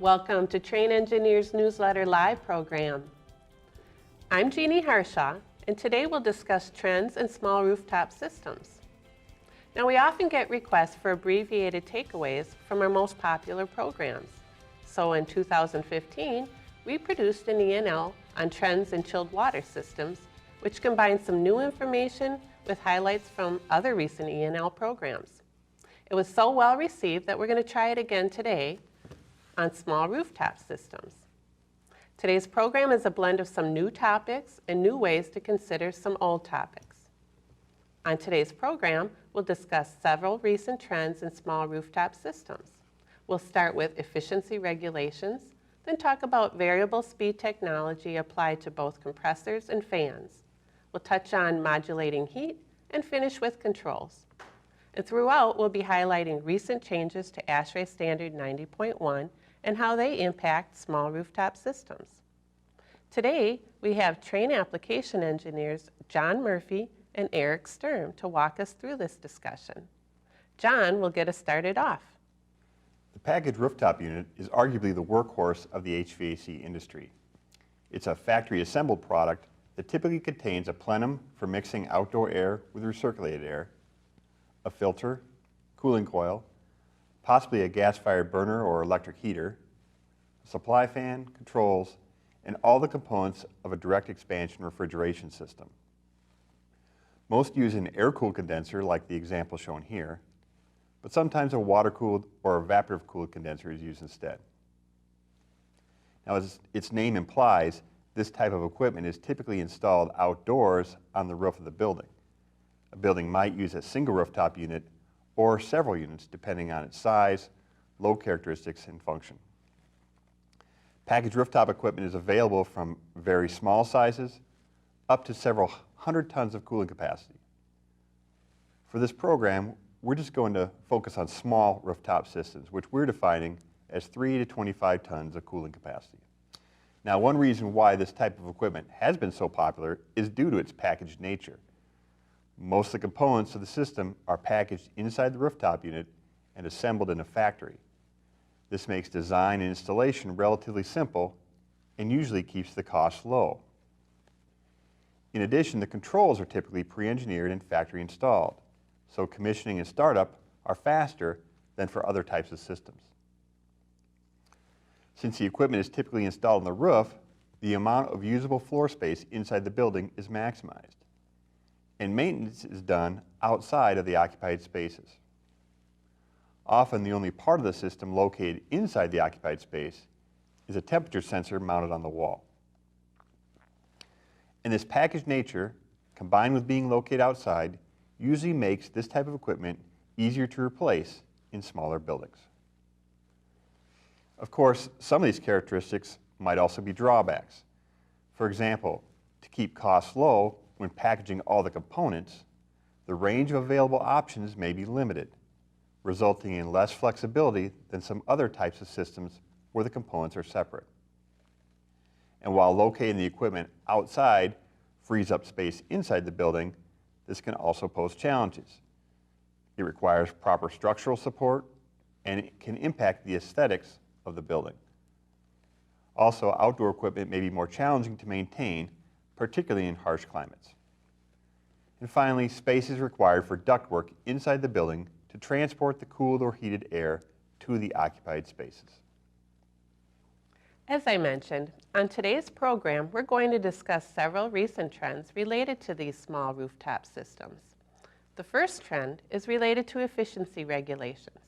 Welcome to Trane Engineers Newsletter Live program. I'm Jeanne Harshaw, and today we'll discuss trends in small rooftop systems. Now, we often get requests for abbreviated takeaways from our most popular programs. So in 2015, we produced an E&L on trends in chilled water systems, which combines some new information with highlights from other recent E&L programs. It was so well received that we're going to try it again today on small rooftop systems. Today's program is a blend of some new topics and new ways to consider some old topics. On today's program, we'll discuss several recent trends in small rooftop systems. We'll start with efficiency regulations, then talk about variable speed technology applied to both compressors and fans. We'll touch on modulating heat and finish with controls. And throughout, we'll be highlighting recent changes to ASHRAE Standard 90.1 and how they impact small rooftop systems. Today, we have Trane application engineers John Murphy and Eric Sturm to walk us through this discussion. John will get us started off. The packaged rooftop unit is arguably the workhorse of the HVAC industry. It's a factory-assembled product that typically contains a plenum for mixing outdoor air with recirculated air, a filter, cooling coil, possibly a gas-fired burner or electric heater, a supply fan, controls, and all the components of a direct expansion refrigeration system. Most use an air-cooled condenser like the example shown here, but sometimes a water-cooled or evaporative-cooled condenser is used instead. Now, as its name implies, this type of equipment is typically installed outdoors on the roof of the building. A building might use a single rooftop unit or several units depending on its size, load characteristics, and function. Packaged rooftop equipment is available from very small sizes up to several hundred tons of cooling capacity. For this program, we're just going to focus on small rooftop systems, which we're defining as 3 to 25 tons of cooling capacity. Now, one reason why this type of equipment has been so popular is due to its packaged nature. Most of the components of the system are packaged inside the rooftop unit and assembled in a factory. This makes design and installation relatively simple and usually keeps the cost low. In addition, the controls are typically pre-engineered and factory installed, so commissioning and startup are faster than for other types of systems. Since the equipment is typically installed on the roof, the amount of usable floor space inside the building is maximized, and maintenance is done outside of the occupied spaces. Often, the only part of the system located inside the occupied space is a temperature sensor mounted on the wall. And this packaged nature, combined with being located outside, usually makes this type of equipment easier to replace in smaller buildings. Of course, some of these characteristics might also be drawbacks. For example, to keep costs low when packaging all the components, the range of available options may be limited, resulting in less flexibility than some other types of systems where the components are separate. And while locating the equipment outside frees up space inside the building, this can also pose challenges. It requires proper structural support, and it can impact the aesthetics of the building. Also, outdoor equipment may be more challenging to maintain, particularly in harsh climates. And finally, space is required for ductwork inside the building to transport the cooled or heated air to the occupied spaces. As I mentioned, on today's program, we're going to discuss several recent trends related to these small rooftop systems. The first trend is related to efficiency regulations.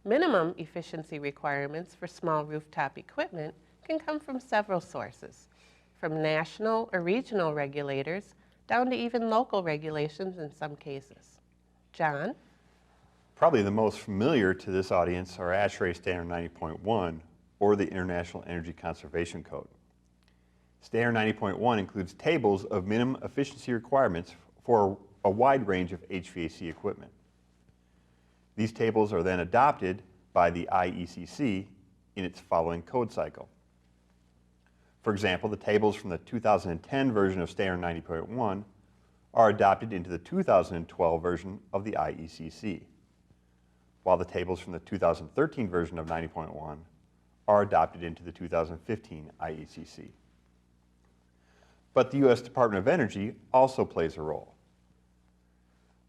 Minimum efficiency requirements for small rooftop equipment can come from several sources, from national or regional regulators down to even local regulations in some cases. John? Probably the most familiar to this audience are ASHRAE Standard 90.1 or the International Energy Conservation Code. Standard 90.1 includes tables of minimum efficiency requirements for a wide range of HVAC equipment. These tables are then adopted by the IECC in its following code cycle. For example, the tables from the 2010 version of Standard 90.1 are adopted into the 2012 version of the IECC, while the tables from the 2013 version of 90.1 are adopted into the 2015 IECC. But the U.S. Department of Energy also plays a role.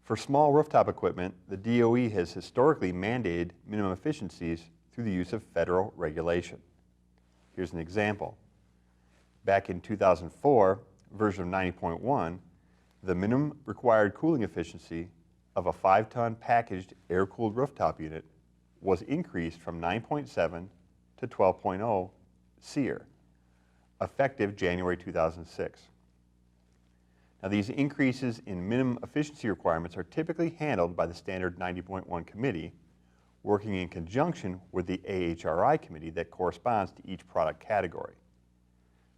For small rooftop equipment, the DOE has historically mandated minimum efficiencies through the use of federal regulation. Here's an example. Back in 2004, version of 90.1, the minimum required cooling efficiency of a 5-ton packaged air-cooled rooftop unit was increased from 9.7 to 12.0 SEER, effective January 2006. Now, these increases in minimum efficiency requirements are typically handled by the Standard 90.1 Committee, working in conjunction with the AHRI committee that corresponds to each product category.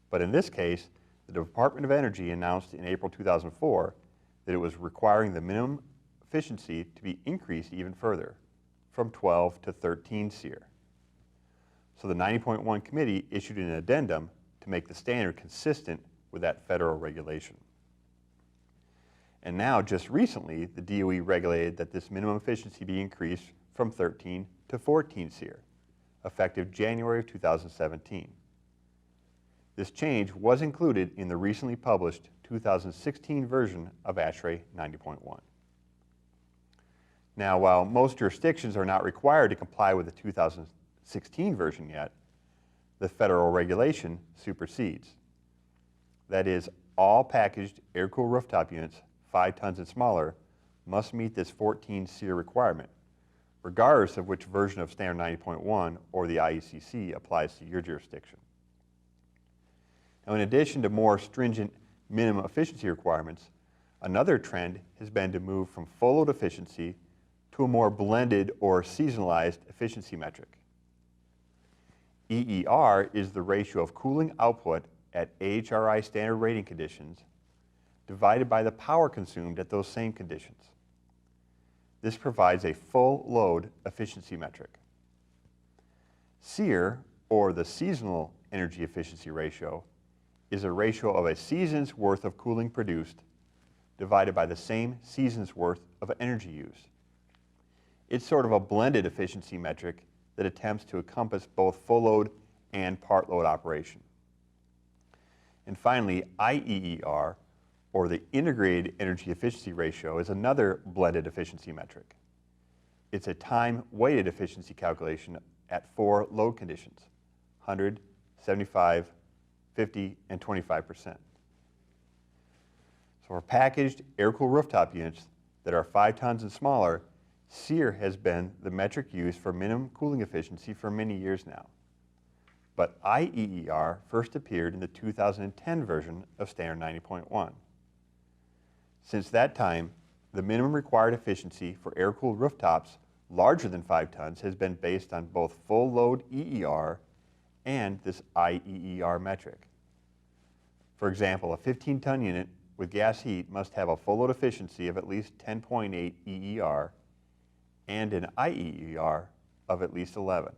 But in this case, the Department of Energy announced in April 2004 that it was requiring the minimum efficiency to be increased even further, from 12 to 13 SEER. So the 90.1 committee issued an addendum to make the standard consistent with that federal regulation. And now, just recently, the DOE regulated that this minimum efficiency be increased from 13 to 14 SEER, effective January of 2017. This change was included in the recently published 2016 version of ASHRAE 90.1. Now, while most jurisdictions are not required to comply with the 2016 version yet, the federal regulation supersedes. That is, all packaged air-cooled rooftop units 5 tons and smaller must meet this 14 SEER requirement, regardless of which version of Standard 90.1 or the IECC applies to your jurisdiction. Now, in addition to more stringent minimum efficiency requirements, another trend has been to move from full load efficiency to a more blended or seasonalized efficiency metric. EER is the ratio of cooling output at AHRI standard rating conditions divided by the power consumed at those same conditions. This provides a full load efficiency metric. SEER, or the seasonal energy efficiency ratio, is a ratio of a season's worth of cooling produced divided by the same season's worth of energy used. It's sort of a blended efficiency metric that attempts to encompass both full load and part load operation. And finally, IEER, or the Integrated Energy Efficiency Ratio, is another blended efficiency metric. It's a time-weighted efficiency calculation at 4 load conditions, 100, 75, 50, and 25%. So for packaged air-cooled rooftop units that are 5 tons and smaller, SEER has been the metric used for minimum cooling efficiency for many years now. But IEER first appeared in the 2010 version of Standard 90.1. Since that time, the minimum required efficiency for air-cooled rooftops larger than 5 tons has been based on both full load EER and this IEER metric. For example, a 15-ton unit with gas heat must have a full load efficiency of at least 10.8 EER and an IEER of at least 11.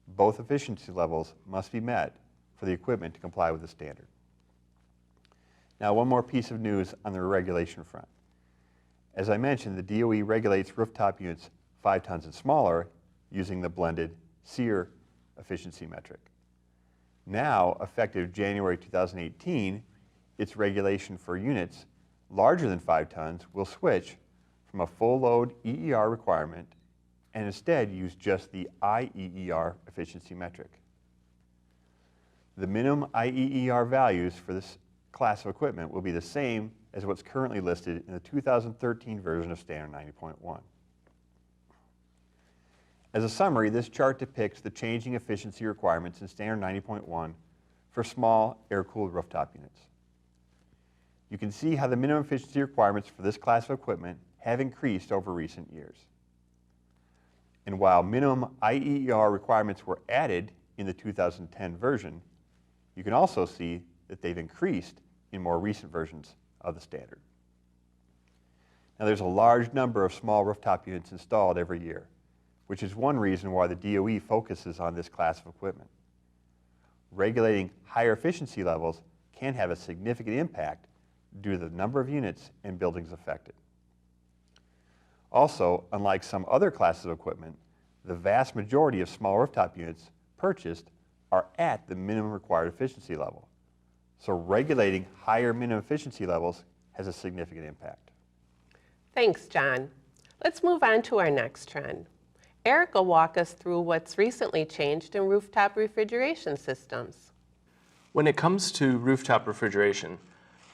Both efficiency levels must be met for the equipment to comply with the standard. Now, one more piece of news on the regulation front. As I mentioned, the DOE regulates rooftop units 5 tons and smaller using the blended SEER efficiency metric. Now, effective January 2018, its regulation for units larger than 5 tons will switch from a full load EER requirement and instead use just the IEER efficiency metric. The minimum IEER values for this class of equipment will be the same as what's currently listed in the 2013 version of Standard 90.1. As a summary, this chart depicts the changing efficiency requirements in Standard 90.1 for small air-cooled rooftop units. You can see how the minimum efficiency requirements for this class of equipment have increased over recent years. And while minimum IEER requirements were added in the 2010 version, you can also see that they've increased in more recent versions of the standard. Now, there's a large number of small rooftop units installed every year, which is one reason why the DOE focuses on this class of equipment. Regulating higher efficiency levels can have a significant impact due to the number of units and buildings affected. Also, unlike some other classes of equipment, the vast majority of small rooftop units purchased are at the minimum required efficiency level. So regulating higher minimum efficiency levels has a significant impact. Thanks, John. Let's move on to our next trend. Eric will walk us through what's recently changed in rooftop refrigeration systems. When it comes to rooftop refrigeration,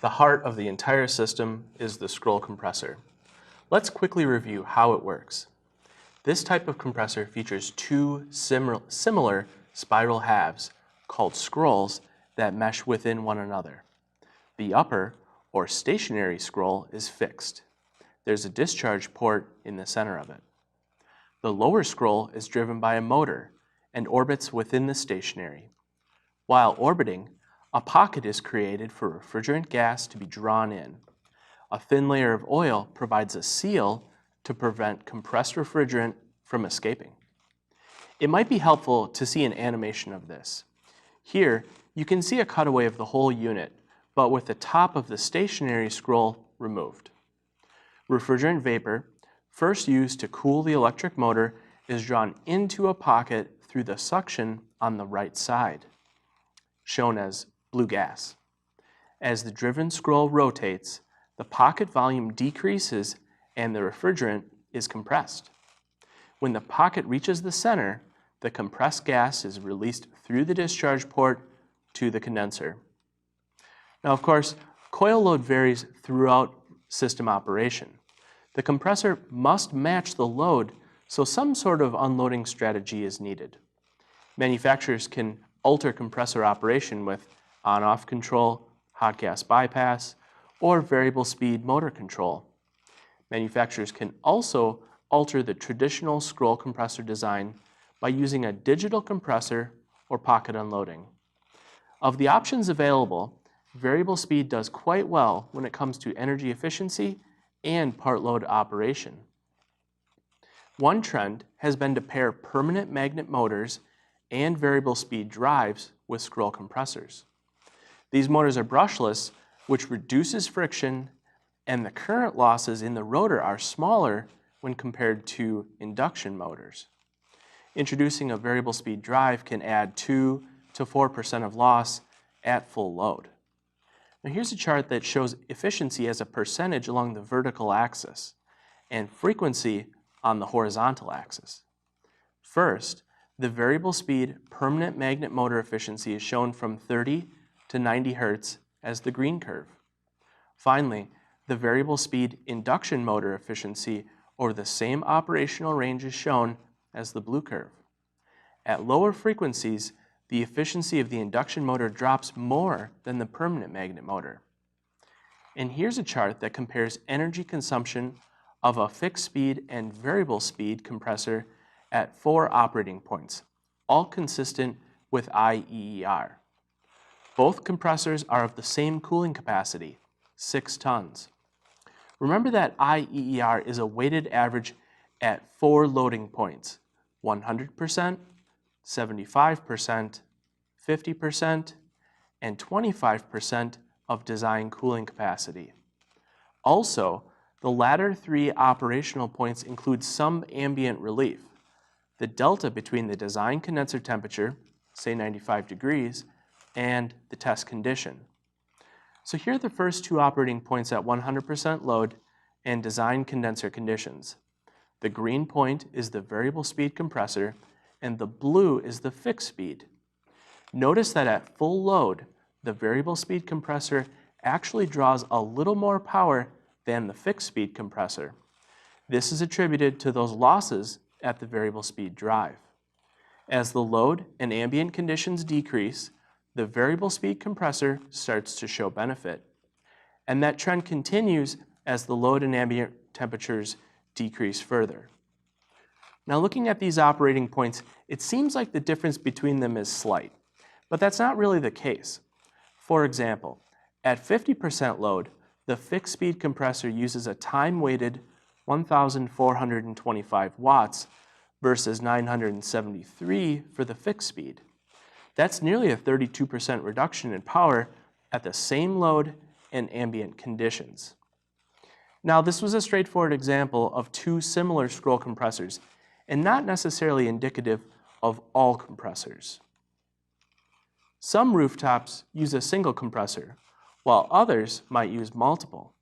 the heart of the entire system is the scroll compressor. Let's quickly review how it works. This type of compressor features two similar spiral halves called scrolls that mesh within one another. The upper, or stationary scroll, is fixed. There's a discharge port in the center of it. The lower scroll is driven by a motor and orbits within the stationary. While orbiting, a pocket is created for refrigerant gas to be drawn in. A thin layer of oil provides a seal to prevent compressed refrigerant from escaping. It might be helpful to see an animation of this. Here, you can see a cutaway of the whole unit, but with the top of the stationary scroll removed. Refrigerant vapor, first used to cool the electric motor, is drawn into a pocket through the suction on the right side, shown as blue gas. As the driven scroll rotates, the pocket volume decreases and the refrigerant is compressed. When the pocket reaches the center, the compressed gas is released through the discharge port to the condenser. Now, of course, coil load varies throughout system operation. The compressor must match the load, so some sort of unloading strategy is needed. Manufacturers can alter compressor operation with on-off control, hot gas bypass, or variable speed motor control. Manufacturers can also alter the traditional scroll compressor design by using a digital compressor or pocket unloading. Of the options available, variable speed does quite well when it comes to energy efficiency and part load operation. One trend has been to pair permanent magnet motors and variable speed drives with scroll compressors. These motors are brushless, which reduces friction, and the current losses in the rotor are smaller when compared to induction motors. Introducing a variable speed drive can add 2 to 4% of loss at full load. Now here's a chart that shows efficiency as a percentage along the vertical axis and frequency on the horizontal axis. First, the variable speed permanent magnet motor efficiency is shown from 30 to 90 Hertz as the green curve. Finally, the variable speed induction motor efficiency over the same operational range is shown as the blue curve. At lower frequencies, the efficiency of the induction motor drops more than the permanent magnet motor. And here's a chart that compares energy consumption of a fixed speed and variable speed compressor at 4 operating points, all consistent with IEER. Both compressors are of the same cooling capacity, 6 tons. Remember that IEER is a weighted average at 4 loading points, 100%, 75%, 50%, and 25% of design cooling capacity. Also, the latter 3 operational points include some ambient relief. The delta between the design condenser temperature, say 95 degrees, and the test condition. So here are the first 2 operating points at 100% load and design condenser conditions. The green point is the variable speed compressor, and the blue is the fixed speed. Notice that at full load, the variable speed compressor actually draws a little more power than the fixed speed compressor. This is attributed to those losses at the variable speed drive. As the load and ambient conditions decrease, the variable speed compressor starts to show benefit. And that trend continues as the load and ambient temperatures decrease further. Now looking at these operating points, it seems like the difference between them is slight, but that's not really the case. For example, at 50% load, the fixed speed compressor uses a time-weighted 1,425 watts versus 973 for the fixed speed. That's nearly a 32% reduction in power at the same load and ambient conditions. Now, this was a straightforward example of 2 similar scroll compressors and not necessarily indicative of all compressors. Some rooftops use a single compressor, while others might use multiple.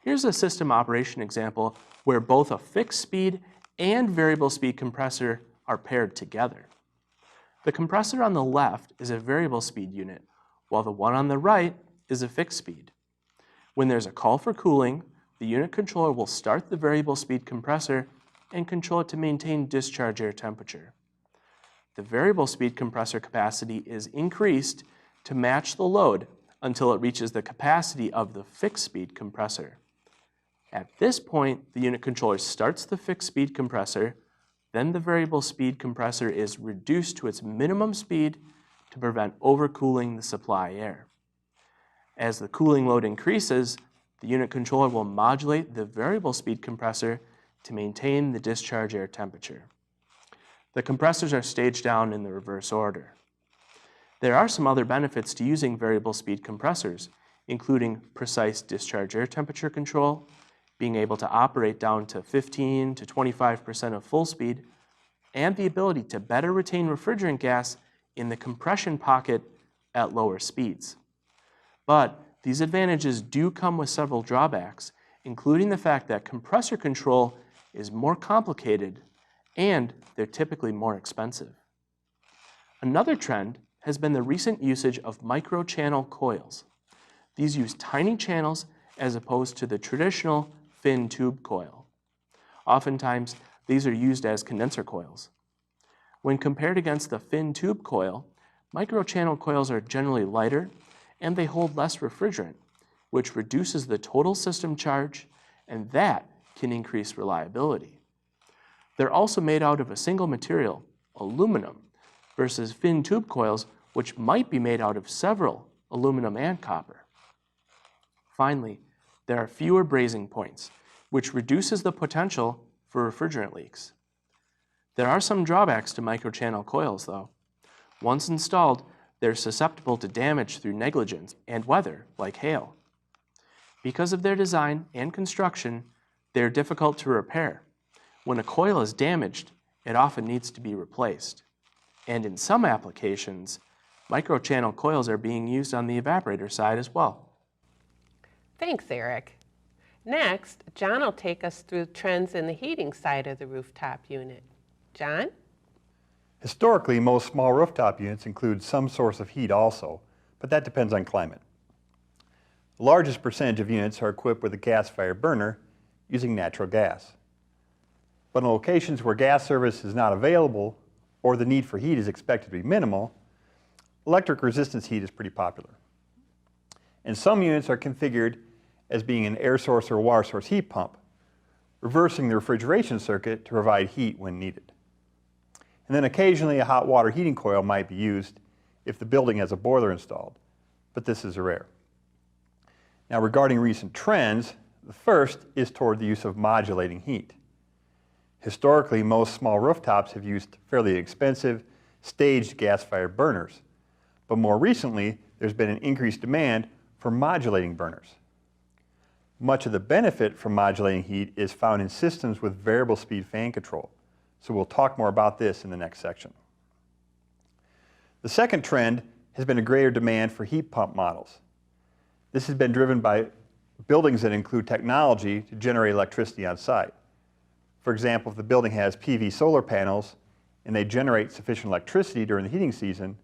Here's a system operation example where both a fixed speed and variable speed compressor are paired together. The compressor on the left is a variable speed unit, while the one on the right is a fixed speed. When there's a call for cooling, the unit controller will start the variable speed compressor and control it to maintain discharge air temperature. The variable speed compressor capacity is increased to match the load until it reaches the capacity of the fixed speed compressor. At this point, the unit controller starts the fixed speed compressor, then the variable speed compressor is reduced to its minimum speed to prevent overcooling the supply air. As the cooling load increases, the unit controller will modulate the variable speed compressor to maintain the discharge air temperature. The compressors are staged down in the reverse order. There are some other benefits to using variable speed compressors, including precise discharge air temperature control, being able to operate down to 15 to 25% of full speed, and the ability to better retain refrigerant gas in the compression pocket at lower speeds. But these advantages do come with several drawbacks, including the fact that compressor control is more complicated and they're typically more expensive. Another trend has been the recent usage of micro-channel coils. These use tiny channels as opposed to the traditional fin tube coil. Oftentimes, these are used as condenser coils. When compared against the fin tube coil, micro-channel coils are generally lighter and they hold less refrigerant, which reduces the total system charge, and that can increase reliability. They're also made out of a single material, aluminum, versus fin tube coils, which might be made out of several aluminum and copper. Finally, there are fewer brazing points, which reduces the potential for refrigerant leaks. There are some drawbacks to microchannel coils, though. Once installed, they're susceptible to damage through negligence and weather, like hail. Because of their design and construction, they're difficult to repair. When a coil is damaged, it often needs to be replaced. And in some applications, microchannel coils are being used on the evaporator side as well. Thanks, Eric. Next, John will take us through trends in the heating side of the rooftop unit. John? Historically, most small rooftop units include some source of heat also, but that depends on climate. The largest percentage of units are equipped with a gas-fired burner using natural gas. But in locations where gas service is not available or the need for heat is expected to be minimal, electric resistance heat is pretty popular. And some units are configured as being an air source or water source heat pump, reversing the refrigeration circuit to provide heat when needed. And then occasionally a hot water heating coil might be used if the building has a boiler installed, but this is rare. Now regarding recent trends, the first is toward the use of modulating heat. Historically, most small rooftops have used fairly expensive, staged gas-fired burners, but more recently there's been an increased demand for modulating burners. Much of the benefit from modulating heat is found in systems with variable speed fan control. So we'll talk more about this in the next section. The second trend has been a greater demand for heat pump models. This has been driven by buildings that include technology to generate electricity on site. For example, if the building has PV solar panels and they generate sufficient electricity during the heating season,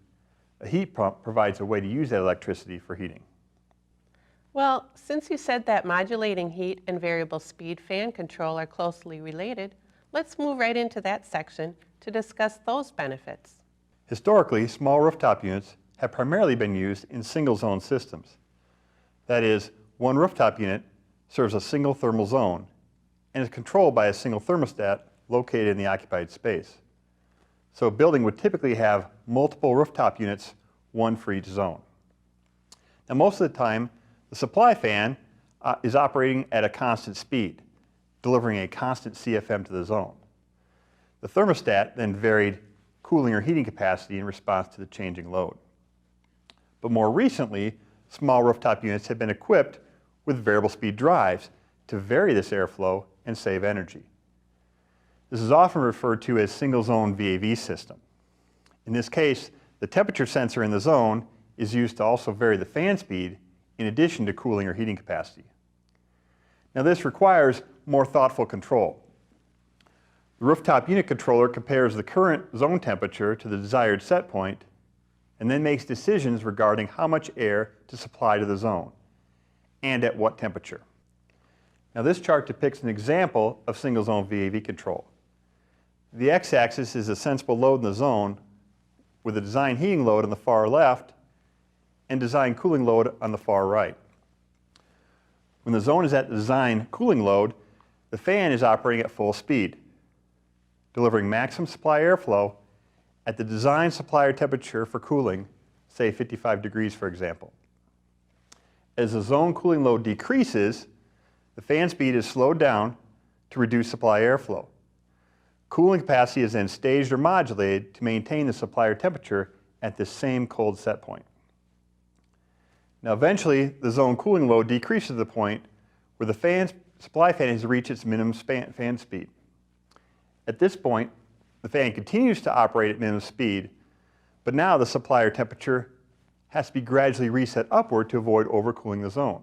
a heat pump provides a way to use that electricity for heating. Well, since you said that modulating heat and variable speed fan control are closely related, let's move right into that section to discuss those benefits. Historically, small rooftop units have primarily been used in single-zone systems. That is, one rooftop unit serves a single thermal zone and is controlled by a single thermostat located in the occupied space. So a building would typically have multiple rooftop units, one for each zone. Now most of the time, the supply fan is operating at a constant speed, delivering a constant CFM to the zone. The thermostat then varied cooling or heating capacity in response to the changing load. But more recently, small rooftop units have been equipped with variable speed drives to vary this airflow and save energy. This is often referred to as single zone VAV system. In this case, the temperature sensor in the zone is used to also vary the fan speed in addition to cooling or heating capacity. Now this requires more thoughtful control. The rooftop unit controller compares the current zone temperature to the desired set point and then makes decisions regarding how much air to supply to the zone and at what temperature. Now this chart depicts an example of single zone VAV control. The x-axis is a sensible load in the zone with a design heating load on the far left and design cooling load on the far right. When the zone is at the design cooling load, the fan is operating at full speed, delivering maximum supply airflow at the design supplier temperature for cooling, say 55 degrees for example. As the zone cooling load decreases, the fan speed is slowed down to reduce supply airflow. Cooling capacity is then staged or modulated to maintain the supplier temperature at this same cold set point. Now eventually, the zone cooling load decreases to the point where the supply fan has reached its minimum fan speed. At this point, the fan continues to operate at minimum speed, but now the supplier temperature has to be gradually reset upward to avoid overcooling the zone.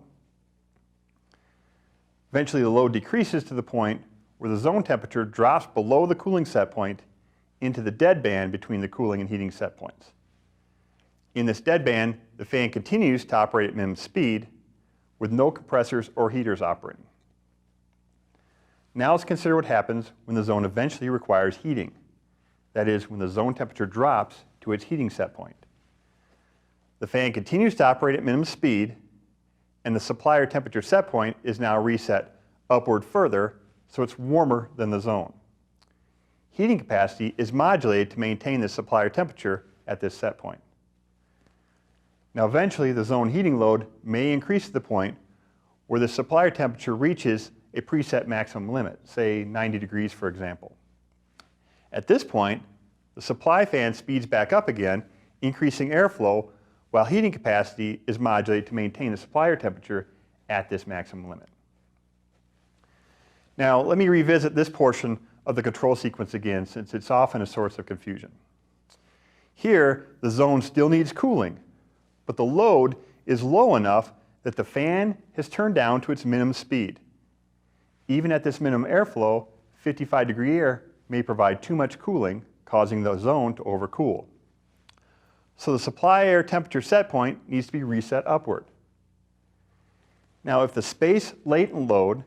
Eventually, the load decreases to the point where the zone temperature drops below the cooling set point into the dead band between the cooling and heating set points. In this dead band, the fan continues to operate at minimum speed with no compressors or heaters operating. Now let's consider what happens when the zone eventually requires heating. That is, when the zone temperature drops to its heating set point. The fan continues to operate at minimum speed, and the supplier temperature set point is now reset upward further, so it's warmer than the zone. Heating capacity is modulated to maintain the supplier temperature at this set point. Now eventually, the zone heating load may increase to the point where the supplier temperature reaches a preset maximum limit, say 90 degrees for example. At this point, the supply fan speeds back up again, increasing airflow, while heating capacity is modulated to maintain the supplier temperature at this maximum limit. Now, let me revisit this portion of the control sequence again, since it's often a source of confusion. Here, the zone still needs cooling, but the load is low enough that the fan has turned down to its minimum speed. Even at this minimum airflow, 55-degree air may provide too much cooling, causing the zone to overcool. So the supply air temperature set point needs to be reset upward. Now, if the space latent load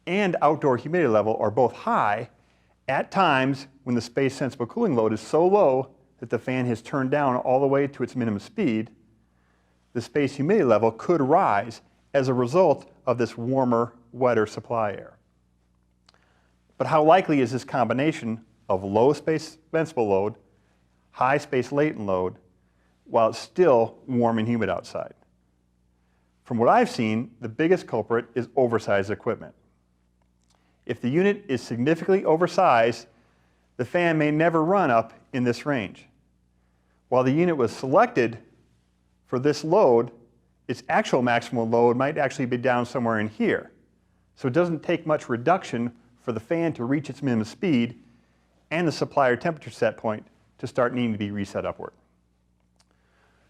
and outdoor humidity level are both high, at times when the space sensible cooling load is so low that the fan has turned down all the way to its minimum speed, the space humidity level could rise as a result of this warmer, wetter supply air. But how likely is this combination of low space sensible load, high space latent load, while it's still warm and humid outside? From what I've seen, the biggest culprit is oversized equipment. If the unit is significantly oversized, the fan may never run up in this range. While the unit was selected for this load, its actual maximum load might actually be down somewhere in here. So it doesn't take much reduction for the fan to reach its minimum speed and the supplier temperature set point to start needing to be reset upward.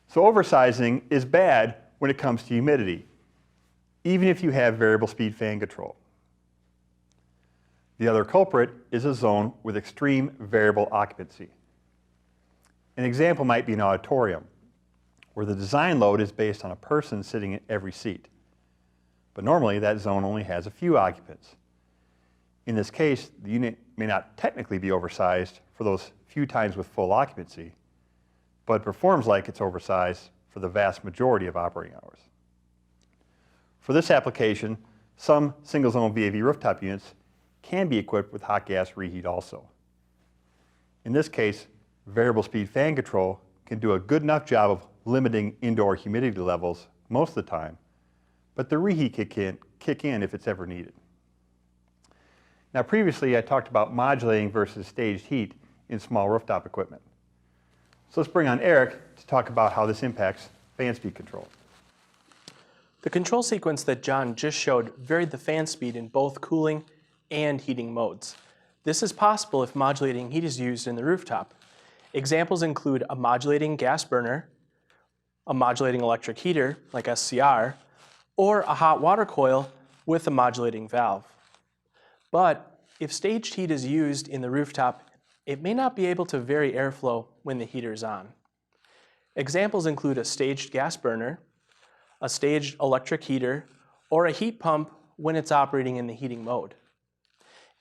So oversizing is bad when it comes to humidity, even if you have variable speed fan control. The other culprit is a zone with extreme variable occupancy. An example might be an auditorium, where the design load is based on a person sitting in every seat. But normally that zone only has a few occupants. In this case, the unit may not technically be oversized for those few times with full occupancy, but it performs like it's oversized for the vast majority of operating hours. For this application, some single-zone VAV rooftop units can be equipped with hot gas reheat also. In this case, variable speed fan control can do a good enough job of limiting indoor humidity levels most of the time, but the reheat can kick in if it's ever needed. Now previously I talked about modulating versus staged heat in small rooftop equipment. So let's bring on Eric to talk about how this impacts fan speed control. The control sequence that John just showed varied the fan speed in both cooling and heating modes. This is possible if modulating heat is used in the rooftop. Examples include a modulating gas burner, a modulating electric heater, like SCR, or a hot water coil with a modulating valve. But if staged heat is used in the rooftop, it may not be able to vary airflow when the heater is on. Examples include a staged gas burner, a staged electric heater, or a heat pump when it's operating in the heating mode.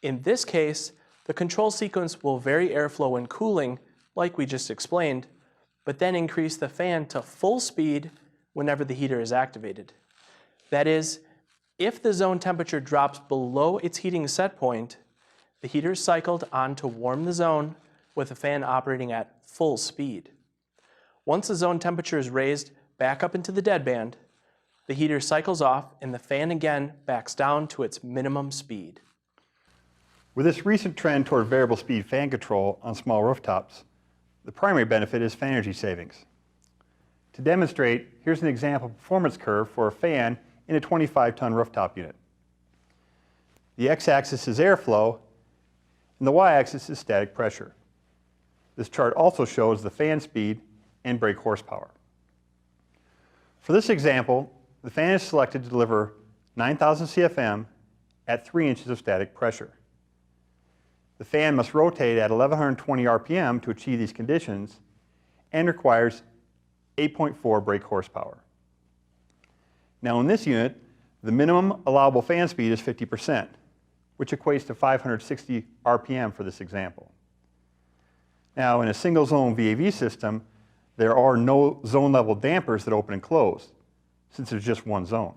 In this case, the control sequence will vary airflow when cooling, like we just explained, but then increase the fan to full speed whenever the heater is activated. That is, if the zone temperature drops below its heating set point, the heater is cycled on to warm the zone with the fan operating at full speed. Once the zone temperature is raised back up into the deadband, the heater cycles off and the fan again backs down to its minimum speed. With this recent trend toward variable speed fan control on small rooftops, the primary benefit is fan energy savings. To demonstrate, here's an example performance curve for a fan in a 25-ton rooftop unit. The x-axis is airflow, and the y-axis is static pressure. This chart also shows the fan speed and brake horsepower. For this example, the fan is selected to deliver 9,000 CFM at 3 inches of static pressure. The fan must rotate at 1120 RPM to achieve these conditions and requires 8.4 brake horsepower. Now in this unit, the minimum allowable fan speed is 50%, which equates to 560 RPM for this example. Now in a single zone VAV system, there are no zone level dampers that open and close, since there's just one zone.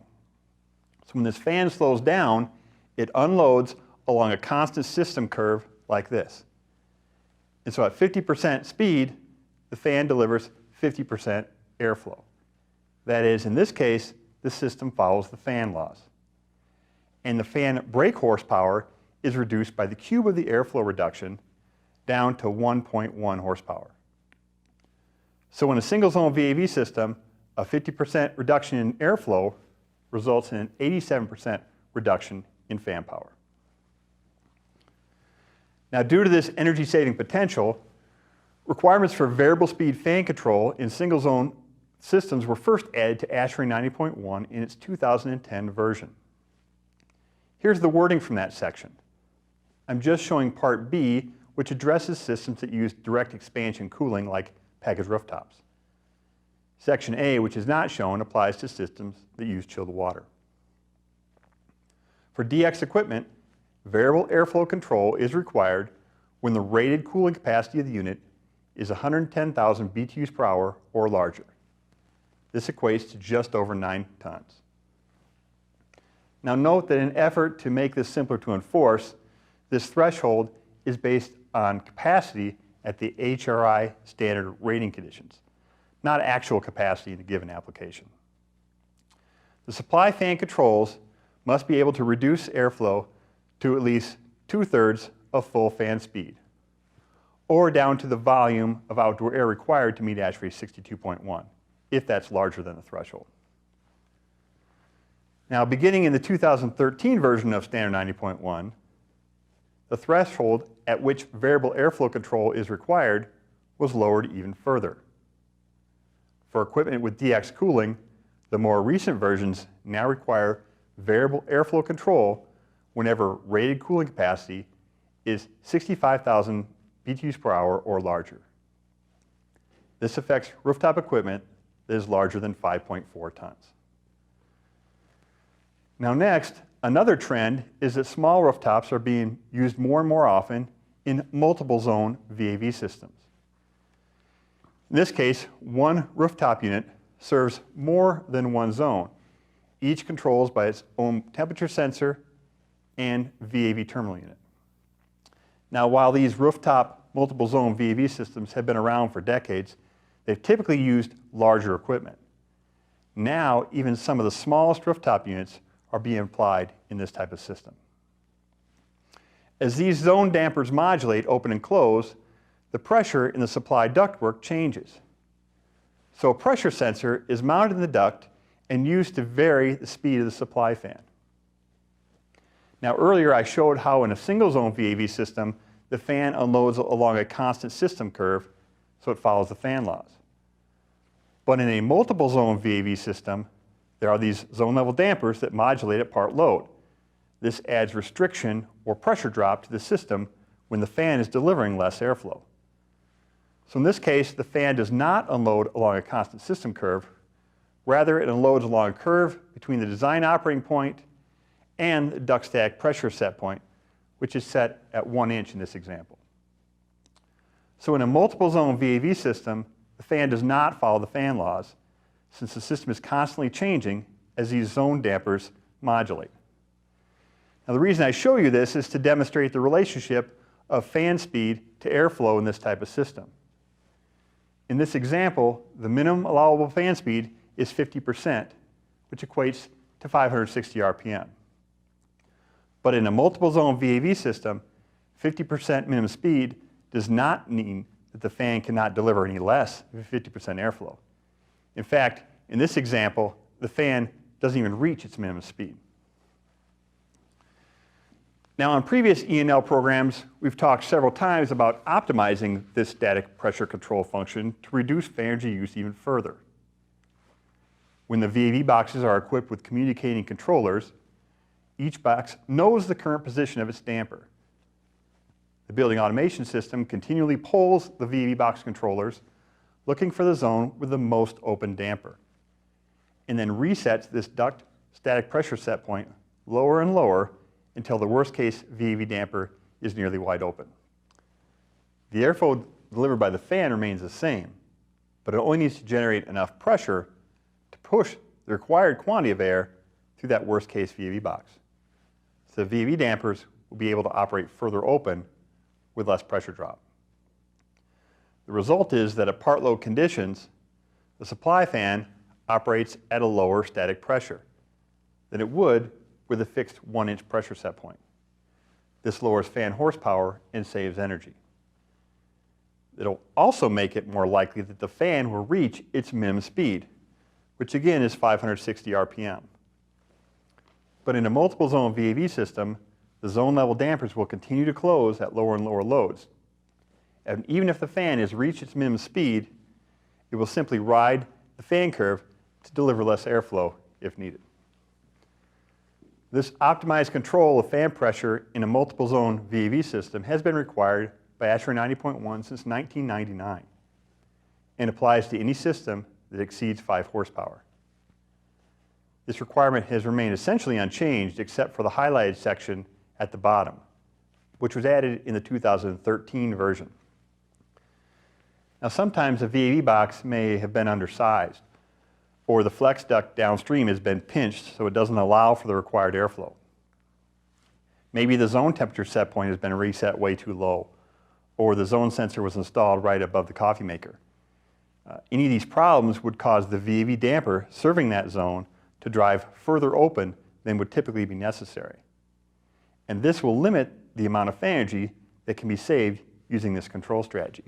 So when this fan slows down, it unloads along a constant system curve like this. And so at 50% speed, the fan delivers 50% airflow. That is, in this case, the system follows the fan laws. And the fan brake horsepower is reduced by the cube of the airflow reduction down to 1.1 horsepower. So in a single zone VAV system, a 50% reduction in airflow results in an 87% reduction in fan power. Now, due to this energy saving potential, requirements for variable speed fan control in single zone systems were first added to ASHRAE 90.1 in its 2010 version. Here's the wording from that section. I'm just showing Part B, which addresses systems that use direct expansion cooling like packaged rooftops. Section A, which is not shown, applies to systems that use chilled water. For DX equipment, variable airflow control is required when the rated cooling capacity of the unit is 110,000 BTUs per hour or larger. This equates to just over 9 tons. Now note that in an effort to make this simpler to enforce, this threshold is based on capacity at the HRI standard rating conditions, not actual capacity in a given application. The supply fan controls must be able to reduce airflow to at least 2/3 of full fan speed, or down to the volume of outdoor air required to meet ASHRAE 62.1, if that's larger than the threshold. Now, beginning in the 2013 version of Standard 90.1, the threshold at which variable airflow control is required was lowered even further. For equipment with DX cooling, the more recent versions now require variable airflow control whenever rated cooling capacity is 65,000 BTUs per hour or larger. This affects rooftop equipment that is larger than 5.4 tons. Now next, another trend is that small rooftops are being used more and more often in multiple zone VAV systems. In this case, one rooftop unit serves more than one zone. Each controls by its own temperature sensor and VAV terminal unit. Now, while these rooftop multiple zone VAV systems have been around for decades, they've typically used larger equipment. Now, even some of the smallest rooftop units are being applied in this type of system. As these zone dampers modulate, open and close, the pressure in the supply ductwork changes. So a pressure sensor is mounted in the duct and used to vary the speed of the supply fan. Now earlier I showed how in a single zone VAV system the fan unloads along a constant system curve, so it follows the fan laws. But in a multiple zone VAV system, there are these zone level dampers that modulate at part load. This adds restriction or pressure drop to the system when the fan is delivering less airflow. So in this case, the fan does not unload along a constant system curve. Rather, it unloads along a curve between the design operating point and the duct static pressure set point, which is set at 1 inch in this example. So in a multiple zone VAV system, the fan does not follow the fan laws, since the system is constantly changing as these zone dampers modulate. Now the reason I show you this is to demonstrate the relationship of fan speed to airflow in this type of system. In this example, the minimum allowable fan speed is 50%, which equates to 560 RPM. But in a multiple zone VAV system, 50% minimum speed does not mean that the fan cannot deliver any less than 50% airflow. In fact, in this example, the fan doesn't even reach its minimum speed. Now, on previous E&L programs, we've talked several times about optimizing this static pressure control function to reduce fan energy use even further. When the VAV boxes are equipped with communicating controllers, each box knows the current position of its damper. The building automation system continually polls the VAV box controllers, looking for the zone with the most open damper, and then resets this duct static pressure set point lower and lower until the worst case VAV damper is nearly wide open. The airflow delivered by the fan remains the same, but it only needs to generate enough pressure to push the required quantity of air through that worst case VAV box. So the VAV dampers will be able to operate further open with less pressure drop. The result is that at part load conditions, the supply fan operates at a lower static pressure than it would with a fixed 1 inch pressure set point. This lowers fan horsepower and saves energy. It'll also make it more likely that the fan will reach its minimum speed, which again is 560 RPM. But in a multiple zone VAV system, the zone level dampers will continue to close at lower and lower loads. And even if the fan has reached its minimum speed, it will simply ride the fan curve to deliver less airflow if needed. This optimized control of fan pressure in a multiple zone VAV system has been required by ASHRAE 90.1 since 1999 and applies to any system that exceeds 5 horsepower. This requirement has remained essentially unchanged except for the highlighted section at the bottom, which was added in the 2013 version. Now sometimes a VAV box may have been undersized, or the flex duct downstream has been pinched so it doesn't allow for the required airflow. Maybe the zone temperature set point has been reset way too low, or the zone sensor was installed right above the coffee maker. Any of these problems would cause the VAV damper serving that zone to drive further open than would typically be necessary. And this will limit the amount of fan energy that can be saved using this control strategy.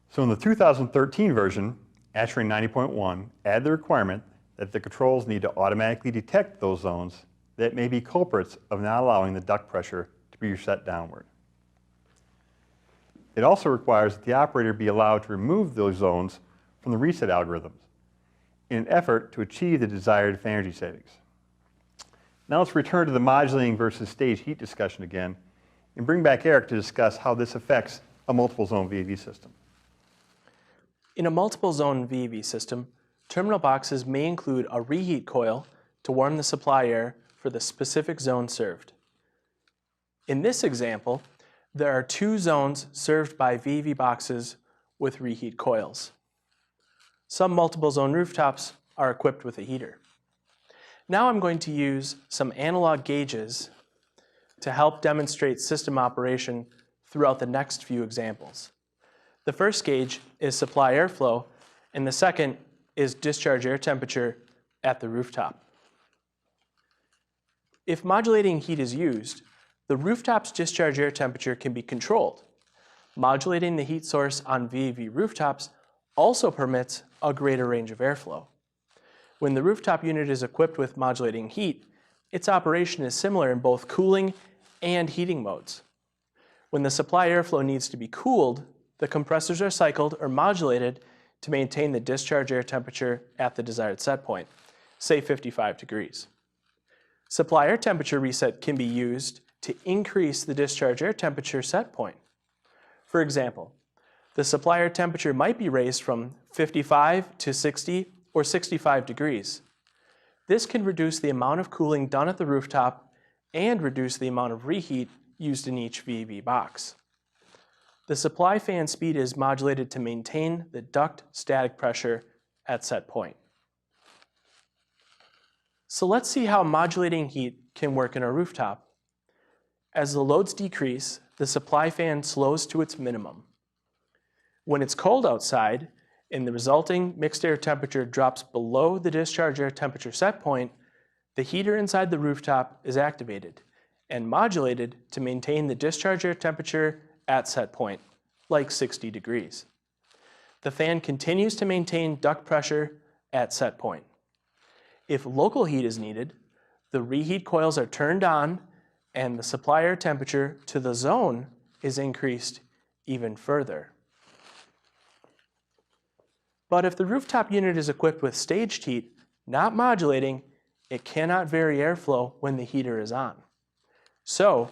So in the 2013 version, ASHRAE 90.1 added the requirement that the controls need to automatically detect those zones that may be culprits of not allowing the duct pressure to be reset downward. It also requires that the operator be allowed to remove those zones from the reset algorithms in an effort to achieve the desired fan energy savings. Now let's return to the modulating versus stage heat discussion again and bring back Eric to discuss how this affects a multiple zone VAV system. In a multiple zone VAV system, terminal boxes may include a reheat coil to warm the supply air for the specific zone served. In this example, there are 2 zones served by VAV boxes with reheat coils. Some multiple zone rooftops are equipped with a heater. Now I'm going to use some analog gauges to help demonstrate system operation throughout the next few examples. The first gauge is supply airflow, and the second is discharge air temperature at the rooftop. If modulating heat is used, the rooftop's discharge air temperature can be controlled. Modulating the heat source on VAV rooftops also permits a greater range of airflow. When the rooftop unit is equipped with modulating heat, its operation is similar in both cooling and heating modes. When the supply airflow needs to be cooled, the compressors are cycled or modulated to maintain the discharge air temperature at the desired set point, say 55 degrees. Supply air temperature reset can be used to increase the discharge air temperature set point. For example, the supply air temperature might be raised from 55 to 60 or 65 degrees. This can reduce the amount of cooling done at the rooftop and reduce the amount of reheat used in each VEV box. The supply fan speed is modulated to maintain the duct static pressure at set point. So let's see how modulating heat can work in a rooftop. As the loads decrease, the supply fan slows to its minimum. When it's cold outside and the resulting mixed air temperature drops below the discharge air temperature set point, the heater inside the rooftop is activated and modulated to maintain the discharge air temperature at set point, like 60 degrees. The fan continues to maintain duct pressure at set point. If local heat is needed, the reheat coils are turned on and the supply air temperature to the zone is increased even further. But if the rooftop unit is equipped with staged heat, not modulating, it cannot vary airflow when the heater is on. So,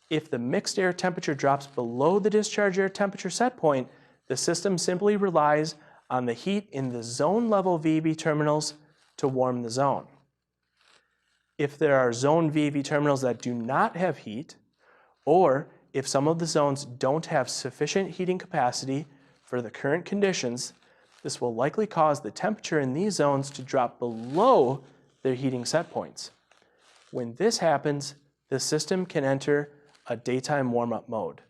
if the mixed air temperature drops below the discharge air temperature set point, the system simply relies on the heat in the zone level VEV terminals to warm the zone. If there are zone VEV terminals that do not have heat, or if some of the zones don't have sufficient heating capacity for the current conditions, this will likely cause the temperature in these zones to drop below their heating set points. When this happens, the system can enter a daytime warm-up mode.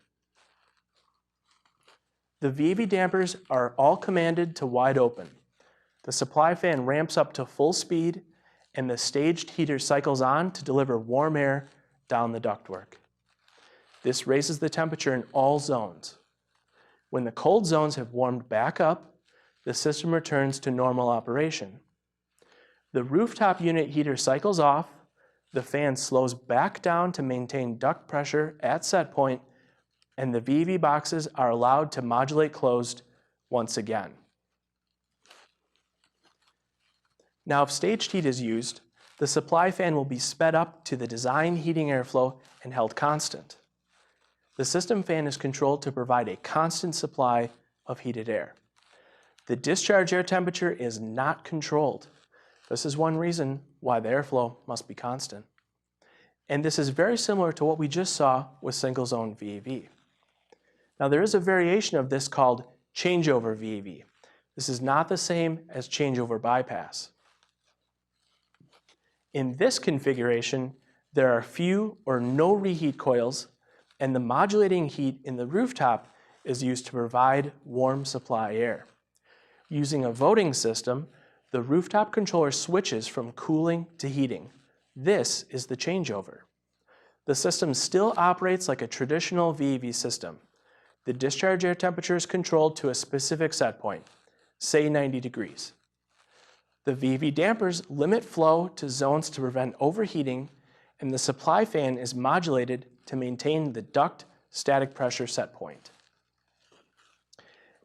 The VEV dampers are all commanded to wide open. The supply fan ramps up to full speed and the staged heater cycles on to deliver warm air down the ductwork. This raises the temperature in all zones. When the cold zones have warmed back up, the system returns to normal operation. The rooftop unit heater cycles off, the fan slows back down to maintain duct pressure at set point, and the VEV boxes are allowed to modulate closed once again. Now, if staged heat is used, the supply fan will be sped up to the design heating airflow and held constant. The system fan is controlled to provide a constant supply of heated air. The discharge air temperature is not controlled. This is one reason why the airflow must be constant. And this is very similar to what we just saw with single zone VEV. Now, there is a variation of this called changeover VEV. This is not the same as changeover bypass. In this configuration, there are few or no reheat coils, and the modulating heat in the rooftop is used to provide warm supply air. Using a voting system, the rooftop controller switches from cooling to heating. This is the changeover. The system still operates like a traditional VEV system. The discharge air temperature is controlled to a specific set point, say 90 degrees. The VEV dampers limit flow to zones to prevent overheating, and the supply fan is modulated to maintain the duct static pressure set point.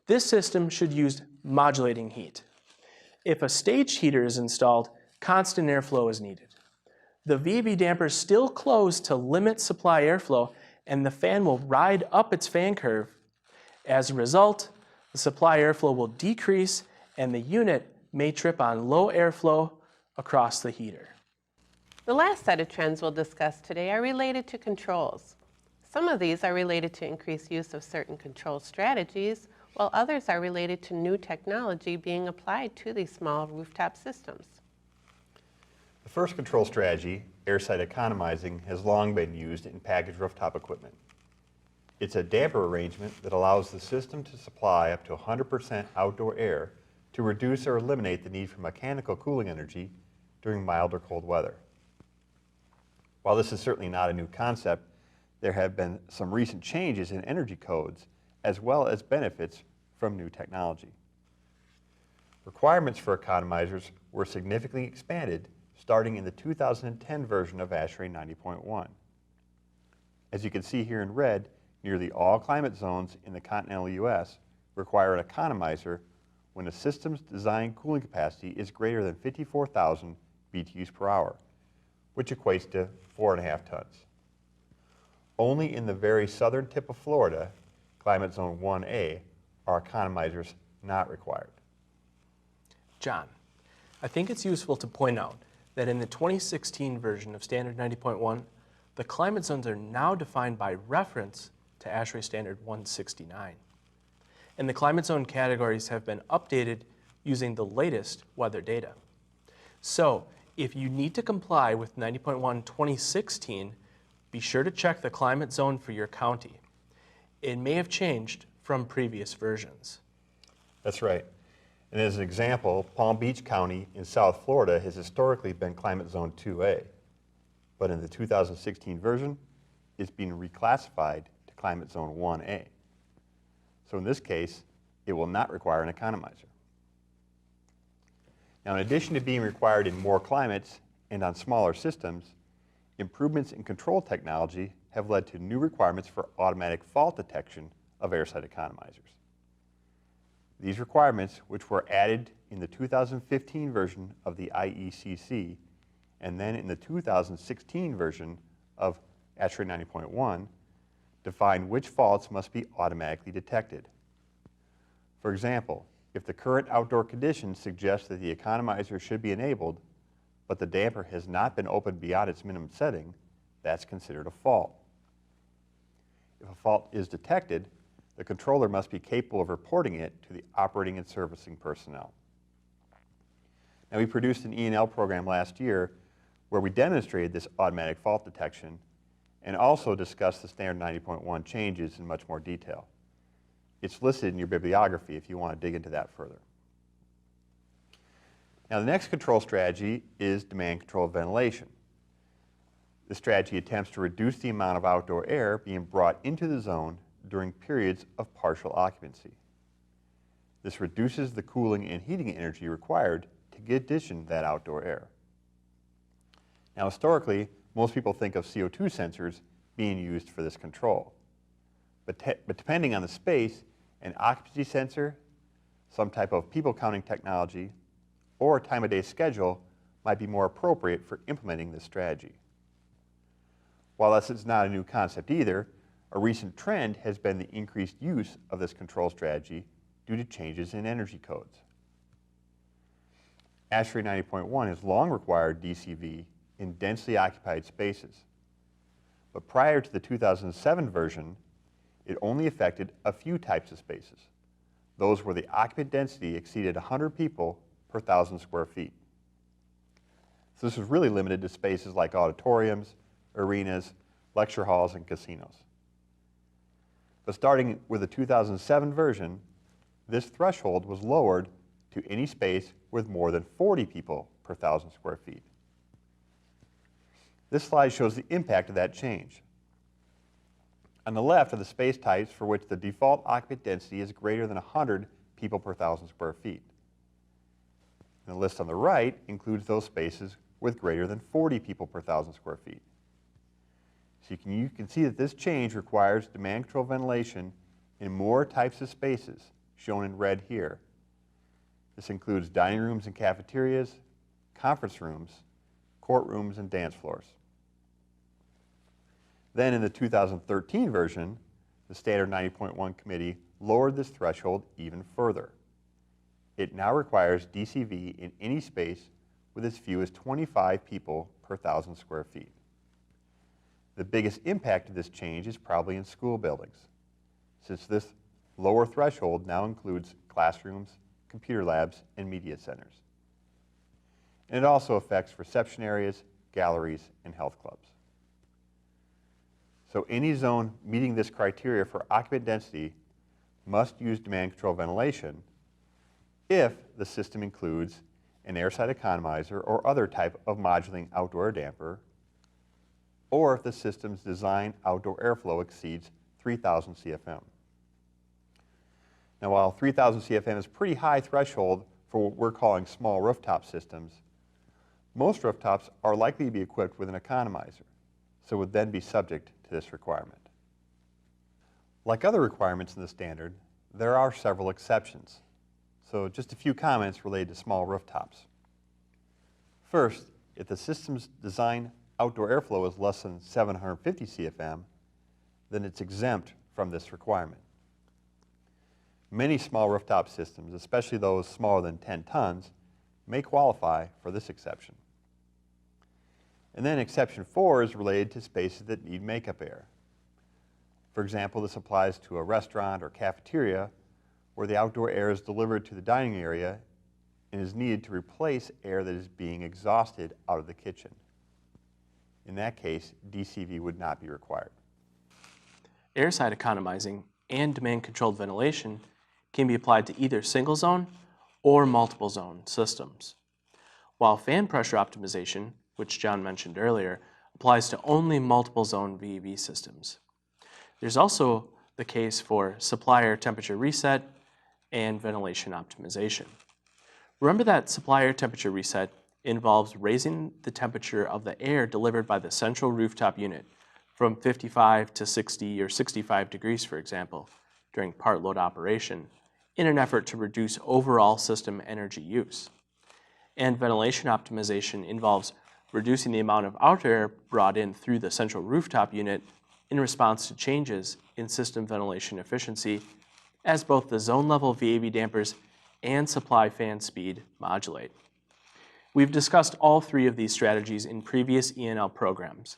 This system should use modulating heat. If a staged heater is installed, constant airflow is needed. The VEV dampers still close to limit supply airflow, and the fan will ride up its fan curve. As a result, the supply airflow will decrease and the unit may trip on low airflow across the heater. The last set of trends we'll discuss today are related to controls. Some of these are related to increased use of certain control strategies, while others are related to new technology being applied to these small rooftop systems. The first control strategy, airside economizing, has long been used in packaged rooftop equipment. It's a damper arrangement that allows the system to supply up to 100% outdoor air to reduce or eliminate the need for mechanical cooling energy during mild or cold weather. While this is certainly not a new concept, there have been some recent changes in energy codes as well as benefits from new technology. Requirements for economizers were significantly expanded starting in the 2010 version of ASHRAE 90.1. As you can see here in red, Nearly all climate zones in the continental U.S. require an economizer when the system's design cooling capacity is greater than 54,000 BTUs per hour, which equates to 4.5 tons. Only in the very southern tip of Florida, climate zone 1A, are economizers not required. John, I think it's useful to point out that in the 2016 version of Standard 90.1, the climate zones are now defined by reference to ASHRAE Standard 169. And the climate zone categories have been updated using the latest weather data. So, if you need to comply with 90.1 2016, be sure to check the climate zone for your county. It may have changed from previous versions. That's right. And as an example, Palm Beach County in South Florida has historically been climate zone 2A, but in the 2016 version, it's being reclassified to climate zone 1A. So in this case, it will not require an economizer. Now, in addition to being required in more climates and on smaller systems, improvements in control technology have led to new requirements for automatic fault detection of airside economizers. These requirements, which were added in the 2015 version of the IECC and then in the 2016 version of ASHRAE 90.1, define which faults must be automatically detected. For example, if the current outdoor conditions suggest that the economizer should be enabled, but the damper has not been opened beyond its minimum setting, that's considered a fault. If a fault is detected, the controller must be capable of reporting it to the operating and servicing personnel. Now, we produced an E&L program last year where we demonstrated this automatic fault detection and also discussed the Standard 90.1 changes in much more detail. It's listed in your bibliography if you want to dig into that further. Now, the next control strategy is demand control of ventilation. This strategy attempts to reduce the amount of outdoor air being brought into the zone during periods of partial occupancy. This reduces the cooling and heating energy required to condition that outdoor air. Now, historically, most people think of CO2 sensors being used for this control. But depending on the space, an occupancy sensor, some type of people counting technology, or a time of day schedule might be more appropriate for implementing this strategy. While this is not a new concept either, a recent trend has been the increased use of this control strategy due to changes in energy codes. ASHRAE 90.1 has long required DCV in densely occupied spaces. But prior to the 2007 version, it only affected a few types of spaces, those where the occupant density exceeded 100 people per 1,000 square feet. So this was really limited to spaces like auditoriums, arenas, lecture halls, and casinos. But starting with the 2007 version, this threshold was lowered to any space with more than 40 people per 1,000 square feet. This slide shows the impact of that change. On the left are the space types for which the default occupant density is greater than 100 people per 1,000 square feet. And the list on the right includes those spaces with greater than 40 people per 1,000 square feet. So you can see that this change requires demand control ventilation in more types of spaces, shown in red here. This includes dining rooms and cafeterias, conference rooms, courtrooms, and dance floors. Then in the 2013 version, the Standard 90.1 committee lowered this threshold even further. It now requires DCV in any space with as few as 25 people per 1,000 square feet. The biggest impact of this change is probably in school buildings, since this lower threshold now includes classrooms, computer labs, and media centers. And it also affects reception areas, galleries, and health clubs. So any zone meeting this criteria for occupant density must use demand control ventilation if the system includes an airside economizer or other type of modulating outdoor air damper, or if the system's design outdoor airflow exceeds 3,000 CFM. Now, while 3,000 CFM is a pretty high threshold for what we're calling small rooftop systems, most rooftops are likely to be equipped with an economizer, so would then be subject to this requirement. Like other requirements in the standard, there are several exceptions. So just a few comments related to small rooftops. First, if the system's design outdoor airflow is less than 750 CFM, then it's exempt from this requirement. Many small rooftop systems, especially those smaller than 10 tons, may qualify for this exception. And then exception 4 is related to spaces that need makeup air. For example, this applies to a restaurant or cafeteria where the outdoor air is delivered to the dining area and is needed to replace air that is being exhausted out of the kitchen. In that case, DCV would not be required. Airside economizing and demand-controlled ventilation can be applied to either single zone or multiple zone systems, while fan pressure optimization, which John mentioned earlier, applies to only multiple zone VAV systems. There's also the case for supplier temperature reset and ventilation optimization. Remember that supplier temperature reset involves raising the temperature of the air delivered by the central rooftop unit from 55 to 60 or 65 degrees, for example, during part load operation, in an effort to reduce overall system energy use. And ventilation optimization involves reducing the amount of outer air brought in through the central rooftop unit in response to changes in system ventilation efficiency as both the zone level VAV dampers and supply fan speed modulate. We've discussed all three of these strategies in previous ENL programs,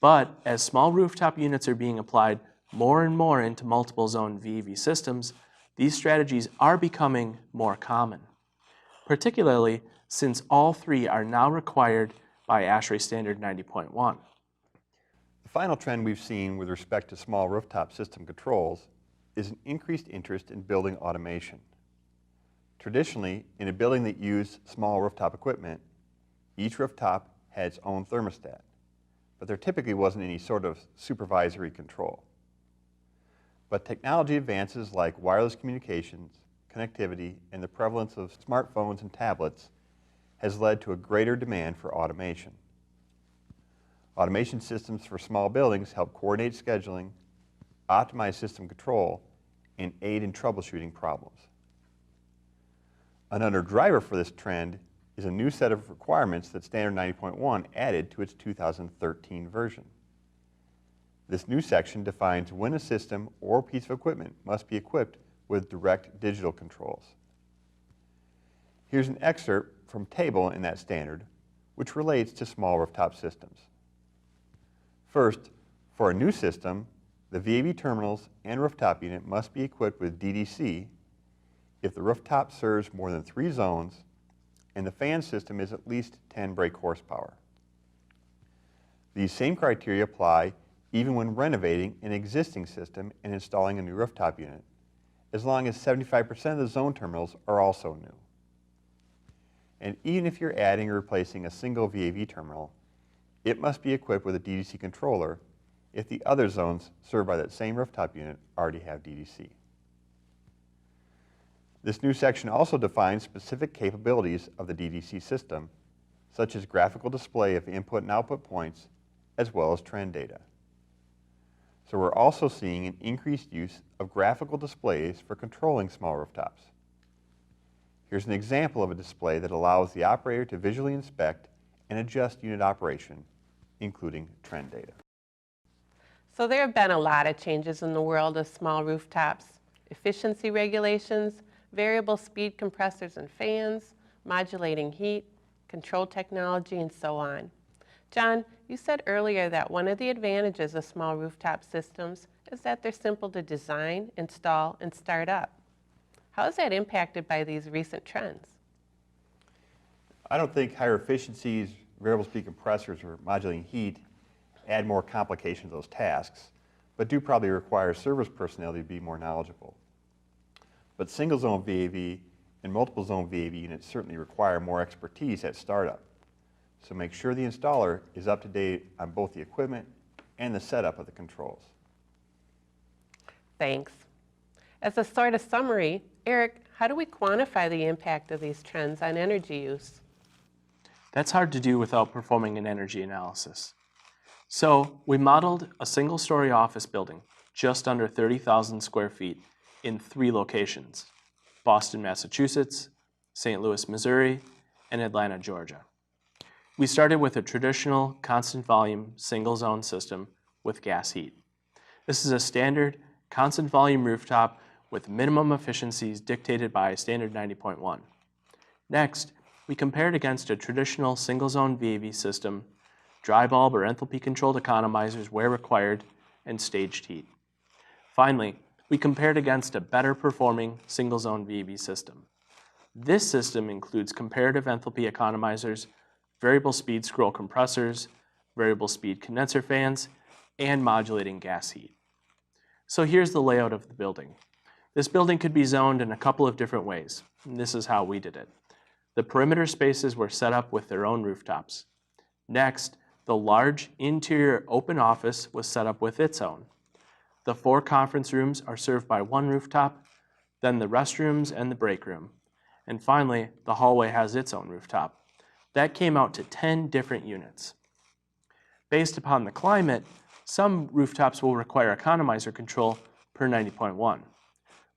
but as small rooftop units are being applied more and more into multiple zone VAV systems, these strategies are becoming more common, particularly since all three are now required by ASHRAE Standard 90.1. The final trend we've seen with respect to small rooftop system controls is an increased interest in building automation. Traditionally, in a building that used small rooftop equipment, each rooftop had its own thermostat, but there typically wasn't any sort of supervisory control. But technology advances like wireless communications, connectivity, and the prevalence of smartphones and tablets has led to a greater demand for automation. Automation systems for small buildings help coordinate scheduling, optimize system control, and aid in troubleshooting problems. Another driver for this trend is a new set of requirements that Standard 90.1 added to its 2013 version. This new section defines when a system or piece of equipment must be equipped with direct digital controls. Here's an excerpt from a table in that standard, which relates to small rooftop systems. First, for a new system, the VAV terminals and rooftop unit must be equipped with DDC if the rooftop serves more than 3 zones and the fan system is at least 10 brake horsepower. These same criteria apply even when renovating an existing system and installing a new rooftop unit, as long as 75% of the zone terminals are also new. And even if you're adding or replacing a single VAV terminal, it must be equipped with a DDC controller if the other zones served by that same rooftop unit already have DDC. This new section also defines specific capabilities of the DDC system, such as graphical display of input and output points, as well as trend data. So we're also seeing an increased use of graphical displays for controlling small rooftops. Here's an example of a display that allows the operator to visually inspect and adjust unit operation, including trend data. So there have been a lot of changes in the world of small rooftops: efficiency regulations, variable speed compressors and fans, modulating heat, control technology, and so on. John, you said earlier that one of the advantages of small rooftop systems is that they're simple to design, install, and start up. How is that impacted by these recent trends? I don't think higher efficiencies, variable speed compressors, or modulating heat add more complication to those tasks, but do probably require service personnel to be more knowledgeable. But single zone VAV and multiple zone VAV units certainly require more expertise at startup. So make sure the installer is up to date on both the equipment and the setup of the controls. Thanks. As a sort of summary, Eric, how do we quantify the impact of these trends on energy use? That's hard to do without performing an energy analysis. So we modeled a single-story office building, just under 30,000 square feet, in 3 locations: Boston, Massachusetts, St. Louis, Missouri, and Atlanta, Georgia. We started with a traditional constant volume single zone system with gas heat. This is a standard constant volume rooftop with minimum efficiencies dictated by standard 90.1. Next, we compared against a traditional single zone VAV system, dry bulb or enthalpy controlled economizers where required, and staged heat. Finally, we compared against a better performing single zone VAV system. This system includes comparative enthalpy economizers, variable speed scroll compressors, variable speed condenser fans, and modulating gas heat. So here's the layout of the building. This building could be zoned in a couple of different ways, and this is how we did it. The perimeter spaces were set up with their own rooftops. Next, the large interior open office was set up with its own. The 4 conference rooms are served by 1 rooftop, then the restrooms and the break room. And finally, the hallway has its own rooftop. That came out to 10 different units. Based upon the climate, some rooftops will require economizer control per 90.1.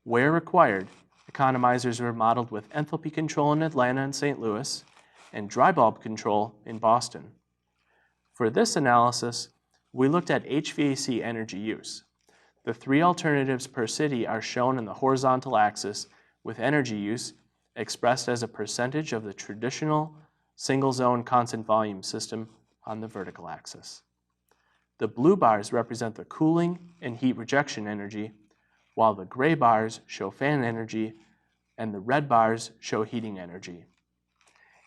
Where required, economizers were modeled with enthalpy control in Atlanta and St. Louis, and dry bulb control in Boston. For this analysis, we looked at HVAC energy use. The 3 alternatives per city are shown in the horizontal axis, with energy use expressed as a percentage of the traditional single-zone constant volume system on the vertical axis. The blue bars represent the cooling and heat rejection energy, while the gray bars show fan energy, and the red bars show heating energy.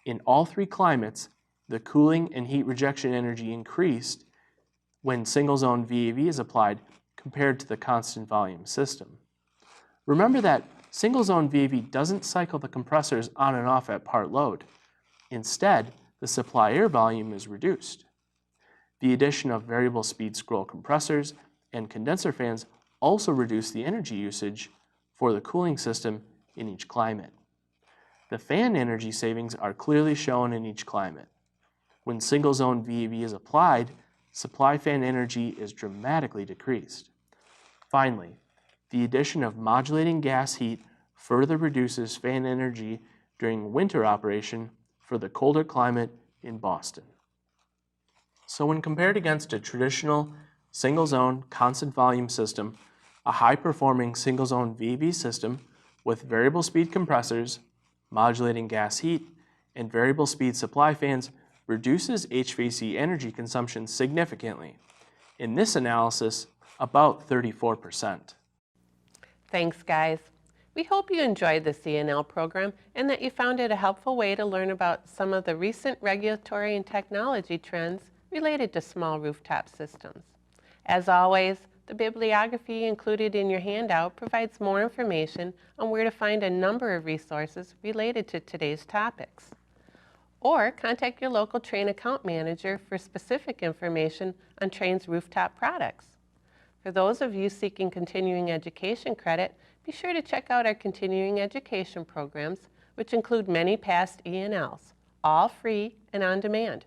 In all 3 climates, the cooling and heat rejection energy increased when single-zone VAV is applied compared to the constant volume system. Remember that single-zone VAV doesn't cycle the compressors on and off at part load. Instead, the supply air volume is reduced. The addition of variable speed scroll compressors and condenser fans also reduce the energy usage for the cooling system in each climate. The fan energy savings are clearly shown in each climate. When single-zone VAV is applied, supply fan energy is dramatically decreased. Finally, the addition of modulating gas heat further reduces fan energy during winter operation for the colder climate in Boston. So when compared against a traditional single-zone constant volume system, a high-performing single-zone VAV system with variable speed compressors, modulating gas heat, and variable speed supply fans reduces HVAC energy consumption significantly. In this analysis, about 34%. Thanks, guys. We hope you enjoyed the CNL program and that you found it a helpful way to learn about some of the recent regulatory and technology trends related to small rooftop systems. As always, the bibliography included in your handout provides more information on where to find a number of resources related to today's topics. Or contact your local Trane account manager for specific information on Trane's rooftop products. For those of you seeking continuing education credit, be sure to check out our continuing education programs, which include many past ENLs, all free and on demand.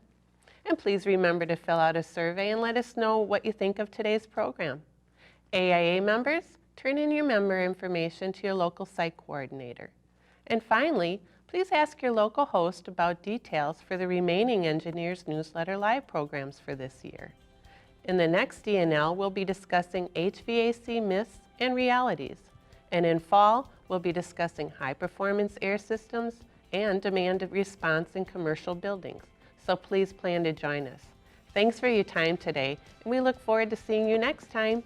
And please remember to fill out a survey and let us know what you think of today's program. AIA members, turn in your member information to your local site coordinator. And finally, please ask your local host about details for the remaining Engineers Newsletter Live programs for this year. In the next ENL, we'll be discussing HVAC myths and realities. And in fall, we'll be discussing high-performance air systems and demand response in commercial buildings. So please plan to join us. Thanks for your time today, and we look forward to seeing you next time.